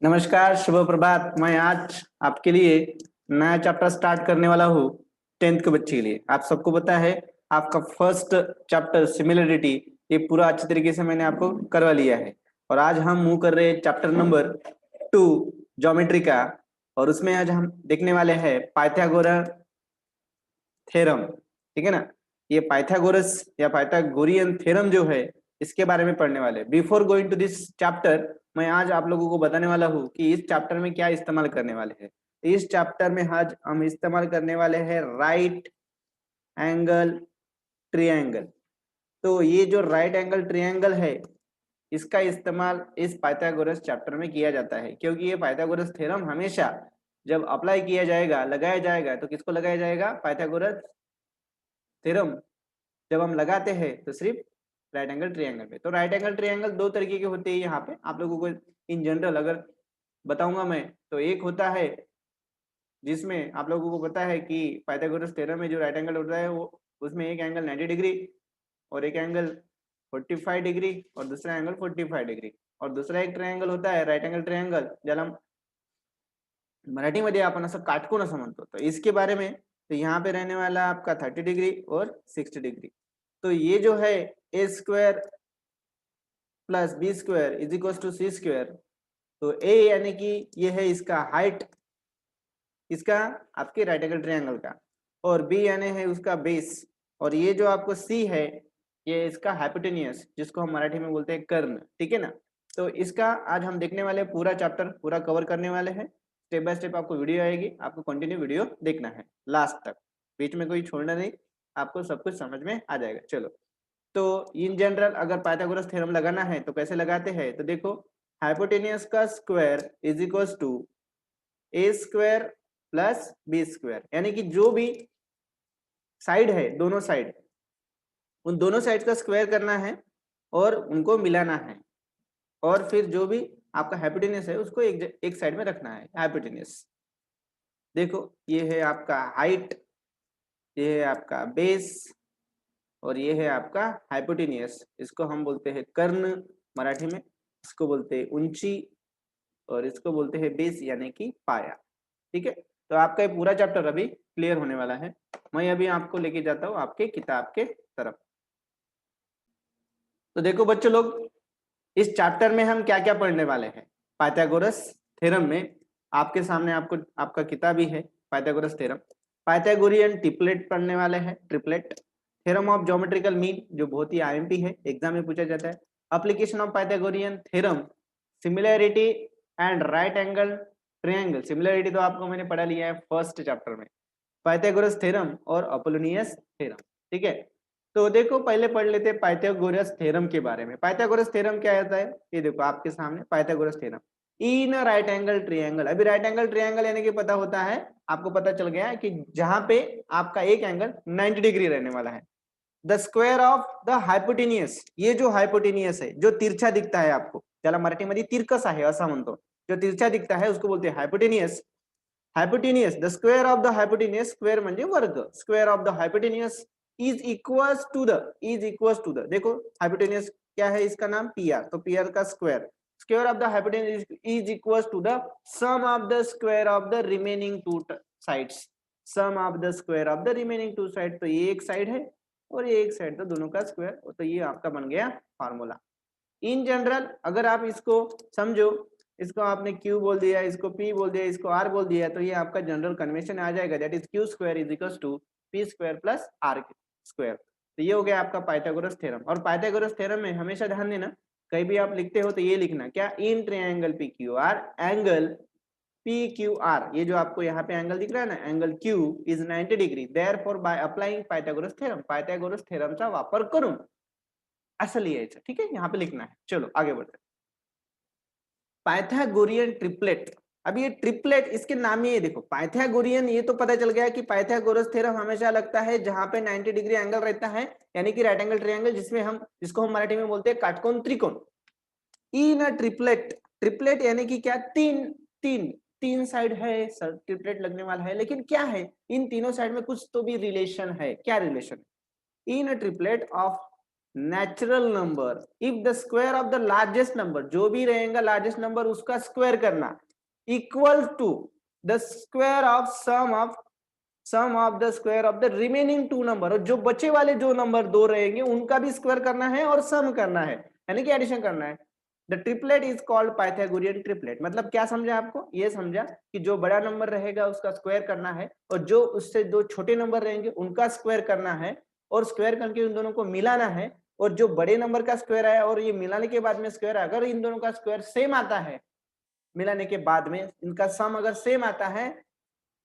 नमस्कार, शुभ प्रभात। मैं आज आपके लिए नया चैप्टर स्टार्ट करने वाला हूँ 10th के बच्चे के लिए। आप सबको पता है आपका फर्स्ट चैप्टर सिमिलरिटी ये पूरा अच्छे तरीके से मैंने आपको करवा लिया है और आज हम मूव कर रहे हैं चैप्टर नंबर 2 ज्योमेट्री का। और उसमें आज हम देखने वाले हैं पाइथागोरस थ्योरम। ठीक है ना। ये पाइथागोरस या पाइथागोरियन थ्योरम जो है इसके बारे में पढ़ने वाले। Before going to this chapter मैं आज आप लोगों को बताने वाला हूँ कि इस चैप्टर में क्या इस्तेमाल करने वाले हैं। इस चैप्टर में आज हम इस्तेमाल करने वाले हैं राइट एंगल ट्रायंगल। तो ये जो राइट एंगल ट्रायंगल है इसका इस्तेमाल इस पाइथागोरस चैप्टर में किया जाता है, क्योंकि ये पाइथागोरस थ्योरम हमेशा जब अप्लाई किया जाएगा लगाया जाएगा तो किसको लगाया जाएगा? पाइथागोरस थ्योरम जब हम लगाते हैं तो सिर्फ राइट एंगल ट्रायंगल में। तो राइट एंगल ट्रायंगल दो तरीके के होते हैं। यहाँ पे आप लोगों को इन जनरल अगर बताऊंगा मैं तो एक होता है जिसमें आप लोगों को पता है कि पाइथागोरस थ्योरम में जो राइट एंगल होता है वो उसमें एक एंगल 90 डिग्री और एक एंगल 45 डिग्री और दूसरा एंगल 45 डिग्री। और दूसरा एक ट्रायंगल होता है राइट एंगल ट्रायंगल ज्याला मराठी मध्ये आपण असं काटकोन असं म्हणतो। तो इसके बारे में तो यहाँ पे रहने वाला आपका 30 डिग्री और 60 डिग्री। तो ये जो है A square plus B square is equal to C square. तो ए यानी कि ये है इसका हाइट इसका आपके राइट एंगल ट्रायंगल का, और बी यानी है उसका बेस, और ये जो आपको सी है ये इसका हाइपोटेनियस जिसको हम मराठी में बोलते हैं कर्ण। ठीक है ना। तो इसका आज हम देखने वाले पूरा चैप्टर पूरा कवर करने वाले हैं। स्टेप बाय स्टेप आपको वीडियो आएगी, आपको कंटिन्यू वीडियो देखना है लास्ट तक, बीच में कोई छोड़ना नहीं, आपको सब कुछ समझ में आ जाएगा। चलो, तो इन जनरल अगर पाइथागोरस थ्योरम लगाना है तो कैसे लगाते हैं? तो देखो, हाइपोटेनियस का square is equal to A square plus B square, यानी कि जो भी साइड है दोनों साइड उन दोनों साइड का स्क्वायर करना है और उनको मिलाना है, और फिर जो भी आपका हाइपोटेनियस है उसको एक साइड में रखना है हाइपोटेनियस। देखो, ये है आपका हाइट, ये है आपका बेस और ये है आपका हाइपोटेनियस। इसको हम बोलते हैं कर्ण मराठी में, इसको बोलते हैं ऊंची और इसको बोलते हैं बेस यानी कि पाया। ठीक है। तो आपका ये पूरा चैप्टर अभी क्लियर होने वाला है। मैं अभी आपको लेके जाता हूँ आपके किताब के तरफ। तो देखो बच्चों लोग, इस चैप्टर में हम क्या क्या पढ़ने वाले हैं पाइथागोरस थ्योरम में। आपके सामने आपको आपका किताब ही है पाइथागोरस थ्योरम। पाइथागोरियन ट्रिपलेट पढ़ने वाले हैं, triplet theorem of geometrical mean जो बहुत ही आईएमपी है, एग्जाम में पूछा जाता है। Application of Pythagorean theorem, similarity and right angle triangle. Similarity तो आपको मैंने पढ़ा लिया है फर्स्ट चैप्टर में, पाइथागोरस थ्योरम और अपोलोनियस थ्योरम। ठीक है। तो देखो, पहले पढ़ लेते हैं पाइथागोरस थ्योरम के बारे में। पाइथागोरस थ्योरम क्या होता है? ये देखो आपके सामने Pythagoras theorem in right angle triangle. अभी राइट एंगल ट्रायंगल यानी कि पता होता है, आपको पता चल गया है कि जहां पे आपका एक एंगल 90 डिग्री रहने वाला है। The square of the hypotenuse, ये जो हाइपोटेनियस है जो तिरछा दिखता है आपको, ज्याला मराठीमध्ये तिरकस आहे असं म्हणतो, जो तिरछा दिखता है उसको बोलते हैं hypotenuse. Hypotenuse, the square of the hypotenuse, square म्हणजे वर्ग, square of the hypotenuse is equals to the देखो हाइपोटेनियस क्या है इसका नाम? P R. तो पी आर का square, square of the hypotenuse is equals to the sum of the square of the remaining two sides. Sum of the square of the remaining two side, तो ये एक side है और ये एक side, तो दोनों का स्क्वायर, तो ये आपका बन गया फार्मूला। इन जनरल अगर आप इसको समझो, इसको आपने Q बोल दिया, इसको P बोल दिया, इसको R बोल दिया, तो ये आपका जनरल कन्वेंशन आ जाएगा, that is Q square is equal to P square plus R square. तो ये हो गया आपका पाइथागोरस थ्योरम। और पाइथागोरस थ्योरम में हमेशा ध्यान देना, कहीं भी आप लिखते हो तो ये लिखना क्या? In triangle PQR angle PQR, ये जो आपको यहाँ पे एंगल दिख रहा है ना, angle Q is 90 degree, therefore by applying Pythagoras theorem, Pythagoras थ्योरमचा वापर करून असं लिहायचं। ठीक है, यहाँ पे लिखना है। चलो आगे बढ़ते हैं। पाइथागोरियन ट्रिपलेट, अब ये ट्रिपलेट इसके नाम ही है, देखो पाइथागोरियन, ये तो पता चल गया कि पाइथागोरस थ्योरम हमेशा लगता है जहां पे 90 डिग्री एंगल रहता है, यानी कि राइट एंगल ट्रायंगल, जिसको हम मराठी में बोलते हैं काटकोण त्रिकोण। इन अ ट्रिपलेट, ट्रिपलेट यानी कि क्या? तीन तीन तीन साइड है सर, ट्रिपलेट लगने वाला है, लेकिन क्या है इन तीनों साइड में कुछ तो भी रिलेशन है। क्या relation? In a triplet of natural number if the square of the largest number, जो भी रहेगा लार्जेस्ट नंबर उसका स्क्वायर करना, equal to the square of sum of the square of the remaining two number, और जो बचे वाले जो नंबर दो रहेंगे उनका भी स्क्वायर करना है और सम करना है, यानी कि एडिशन करना है। The triplet is called Pythagorean triplet. मतलब क्या समझा आपको, ये समझा कि जो बड़ा नंबर रहेगा उसका स्क्वायर करना है और जो उससे दो छोटे नंबर रहेंगे उनका स्क्वायर करना है और स्क्वायर करके उन दोनों को मिलाना है, और जो बड़े नंबर का स्क्वायर आया और ये मिलाने के बाद में स्क्वायर, अगर इन दोनों का स्क्वायर सेम आता है, मिलाने के बाद में इनका सम अगर सेम आता है,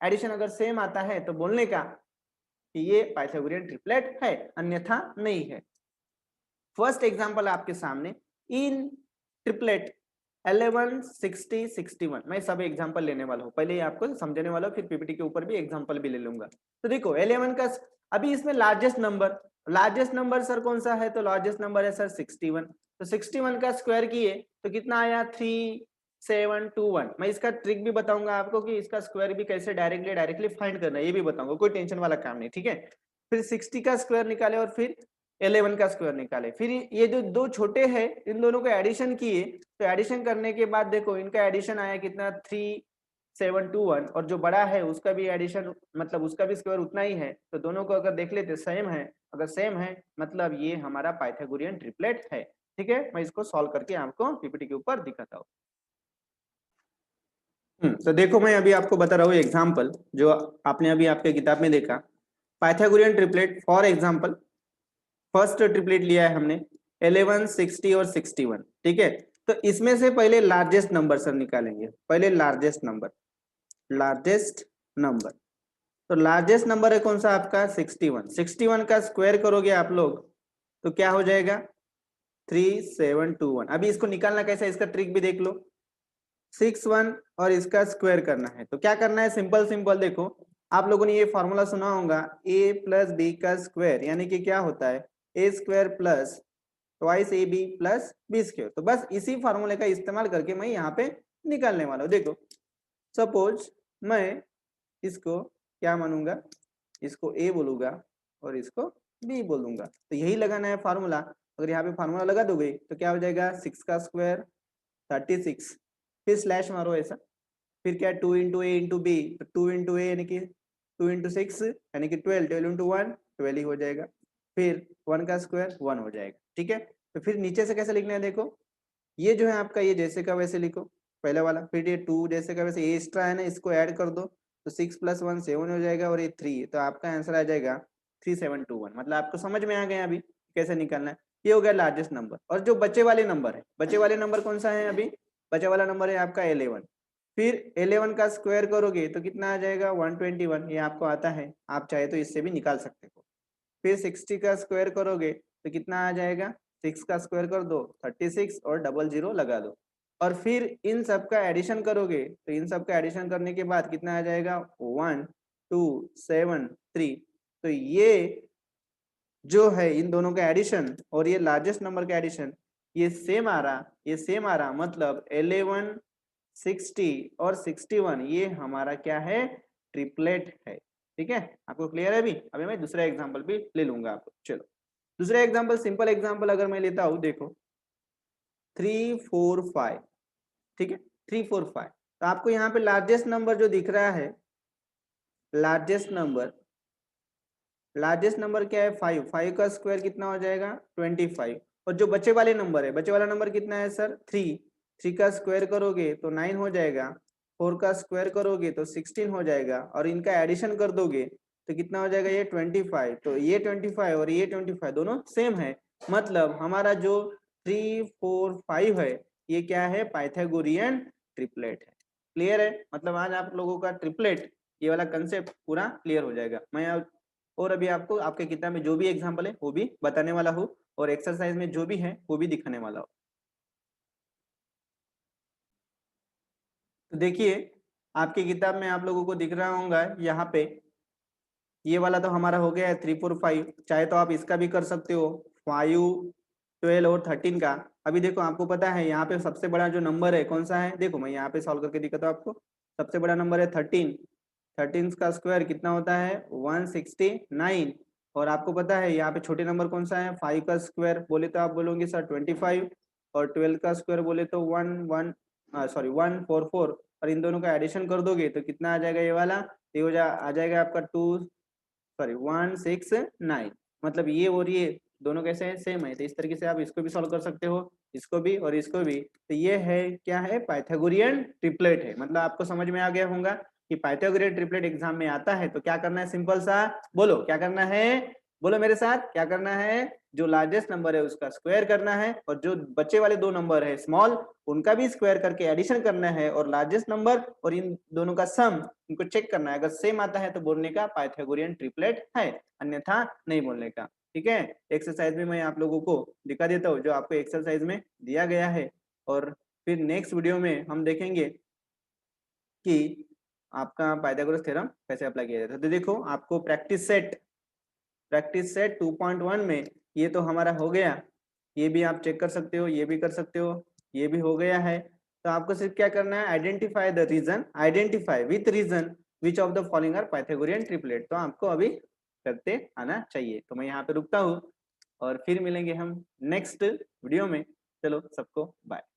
एडिशन अगर सेम आता है, तो बोलने का कि ये पाइथागोरियन ट्रिपलेट है, अन्यथा नहीं है। फर्स्ट एग्जांपल आपके सामने इन ट्रिपलेट 11 60 61, मैं सब एग्जांपल लेने वाला हूं, पहले ही आपको समझाने वाला हूं, फिर पीपीटी के ऊपर भी एग्जांपल भी ले लूंगा। तो देखो 11 का अभी इसमें लार्जेस्ट नंबर सर कौन सा है, तो लार्जेस्ट नंबर है सर 61। तो 61 का स्क्वायर किए तो कितना आया 3721। मैं इसका ट्रिक भी बताऊंगा आपको कि इसका स्क्वायर भी कैसे डायरेक्टली फाइंड करना है, ये भी बताऊंगा, कोई टेंशन वाला काम नहीं, ठीक है। फिर 60 का स्क्वायर निकाले और फिर 11 का स्क्वायर निकाले, फिर ये जो दो छोटे हैं इन दोनों को एडिशन किए, तो एडिशन करने के बाद देखो इनका एडिशन आया कितना 3721, और जो बड़ा है उसका भी एडिशन मतलब उसका भी स्क्वायर उतना ही है, तो दोनों को अगर देख लेते सेम है, अगर सेम है मतलब ये हमारा पाइथागोरियन ट्रिपलेट है, ठीक है। मैं इसको सॉल्व करके आपको पीपीटी के ऊपर दिखाता हूँ। तो देखो मैं अभी आपको बता रहा हूँ एग्जाम्पल जो आपने अभी आपके किताब में देखा, Pythagorean triplet. For example first triplet लिया है हमने 11 60 और 61, ठीक है। तो इसमें से पहले लार्जेस्ट नंबर सर निकालेंगे, पहले लार्जेस्ट नंबर। तो लार्जेस्ट नंबर है कौन सा आपका 61। 61 का स्क्वायर करोगे आप लोग तो क्या हो जाएगा 3721। अभी इसको निकालना कैसा है, इसका ट्रिक भी देख लो। 61 और इसका स्क्वायर करना है, तो क्या करना है, सिंपल देखो, आप लोगों ने ये फॉर्मूला सुना होगा a प्लस बी का स्क्वायर, यानी कि क्या होता है A square plus twice A B plus B square. तो बस इसी फॉर्मूले का इस्तेमाल करके मैं यहाँ पे निकालने वाला हूँ। देखो सपोज मैं इसको क्या मानूंगा, इसको ए बोलूंगा और इसको बी बोलूंगा, तो यही लगाना है फार्मूला। अगर यहाँ पे फार्मूला लगा दोगे तो क्या हो जाएगा 6 का स्क्वायर 36, फिर स्लैश मारो ऐसा, फिर क्या 2 इंटू ए इंटू बी, तो 2 इंटू ए यानी कि 2 इंटू 6 यानी कि 12, 12 इंटू 1 12 ही हो जाएगा, फिर 1 का स्क्वायर 1 हो जाएगा, ठीक है। तो फिर नीचे से कैसे लिखना है, देखो ये जो है आपका ये जैसे का वैसे लिखो पहले वाला, फिर ये 2 जैसे का वैसे, ये एक्स्ट्रा है ना इसको ऐड कर दो, तो 6 प्लस 1 7 हो जाएगा, और ये 3, तो आपका आंसर आ जाएगा 3721। मतलब आपको समझ में आ गया अभी कैसे निकालना है। ये हो गया लार्जेस्ट नंबर। और जो बचे वाले नंबर है, बचे वाले नंबर कौन सा है, अभी बचे वाला नंबर है आपका 11। फिर 11 का स्क्वायर करोगे तो कितना आ जाएगा 121, ये आपको आता है, आप चाहे तो इससे भी निकाल सकते हो। फिर 60 का स्क्वायर करोगे तो कितना आ जाएगा, 6 का स्क्वायर कर दो 36 और डबल 0 लगा दो, और फिर इन सब का एडिशन करोगे तो इन सब का एडिशन करने के बाद कितना आ जाएगा 1 2 7 3। तो ये जो है इन दोनों का एडिशन और ये लार्जेस्ट नंबर का एडिशन ये सेम आ रहा, मतलब 11 60 और 61 ये हमारा क्या है, ट्रिपलेट है, ठीक है। आपको क्लियर है अभी मैं दूसरा एग्जांपल भी ले लूंगा आपको। चलो दूसरा एग्जांपल, सिंपल एग्जांपल अगर मैं लेता हूं, देखो 3 4 5, ठीक है 3 4 5। तो आपको यहाँ पे लार्जेस्ट नंबर जो दिख रहा है, लार्जेस्ट नंबर क्या है 5, 5 का स्क्वायर कितना हो जाएगा 25, और जो बचे वाले नंबर है, बचे वाला नंबर कितना है सर 3, 3 का स्क्वायर करोगे तो 9 हो जाएगा, 4 का स्क्वायर करोगे तो 16 हो जाएगा, और इनका एडिशन कर दोगे तो कितना हो जाएगा ये 25। तो ये 25 और ये 25 दोनों सेम है, मतलब हमारा जो 3 4 5 है ये क्या है, पाइथागोरियन ट्रिपलेट है। क्लियर है, मतलब आज आप लोगों का ट्रिपलेट ये वाला कंसेप्ट पूरा क्लियर हो जाएगा। मैं और अभी आपको आपके किताब में जो भी एग्जाम्पल है वो भी बताने वाला हूँ, और एक्सरसाइज में जो भी है वो भी दिखाने वाला हूँ। तो देखिए आपकी किताब में आप लोगों को दिख रहा होगा यहाँ पे, ये वाला तो हमारा हो गया है 3 4 5, चाहे तो आप इसका भी कर सकते हो 5 12 और 13 का। अभी देखो आपको पता है यहाँ पे सबसे बड़ा जो नंबर है कौन सा है, देखो मैं यहाँ पे सॉल्व करके दिखाता हूँ आपको। सबसे बड़ा नंबर है 13, 13 का स्क्वायर कितना होता है 169, और आपको पता है यहाँ पे छोटे नंबर कौन सा है, 5 का स्क्वायर बोले तो आप बोलोगे सर 25, और 12 का स्क्वायर बोले तो 144, और इन दोनों का एडिशन कर दोगे तो कितना आ जाएगा ये वाला, ये आ जाएगा आपका 169। मतलब ये और ये दोनों कैसे हैं, सेम है। तो इस तरीके से आप इसको भी सॉल्व कर सकते हो, इसको भी और इसको भी। तो ये है क्या है, पाइथागोरियन ट्रिपलेट है। मतलब आपको समझ में आ गया होगा कि पाइथागोरियन ट्रिपलेट एग्जाम में आता है तो क्या करना है, सिंपल सा बोलो क्या करना है, बोलो मेरे साथ क्या करना है, जो लार्जेस्ट नंबर है उसका स्क्वायर करना है, और जो बच्चे वाले दो नंबर है स्मॉल उनका भी स्क्वायर करके एडिशन करना है, और लार्जेस्ट नंबर और इन दोनों का सम इनको चेक करना है। अगर सेम आता है तो बोलने का पाइथागोरियन ट्रिपलेट है, अन्यथा नहीं बोलने का। ठीक है, एक्सरसाइज में मैं आप लोगों को दिखा देता हूँ जो आपको एक्सरसाइज में दिया गया है, और फिर नेक्स्ट वीडियो में हम देखेंगे कि आपका पाइथागोरस थ्योरम कैसे अप्लाई किया जाता है। तो देखो आपको प्रैक्टिस सेट 2.1 में ये तो हमारा हो गया, ये भी आप चेक कर सकते हो, ये भी कर सकते हो, ये भी हो गया है। तो आपको सिर्फ क्या करना है, identify with reason which of the following are Pythagorean triplet. तो आपको अभी करते आना चाहिए। तो मैं यहाँ पे रुकता हूँ और फिर मिलेंगे हम नेक्स्ट वीडियो में। चलो सबको बाय।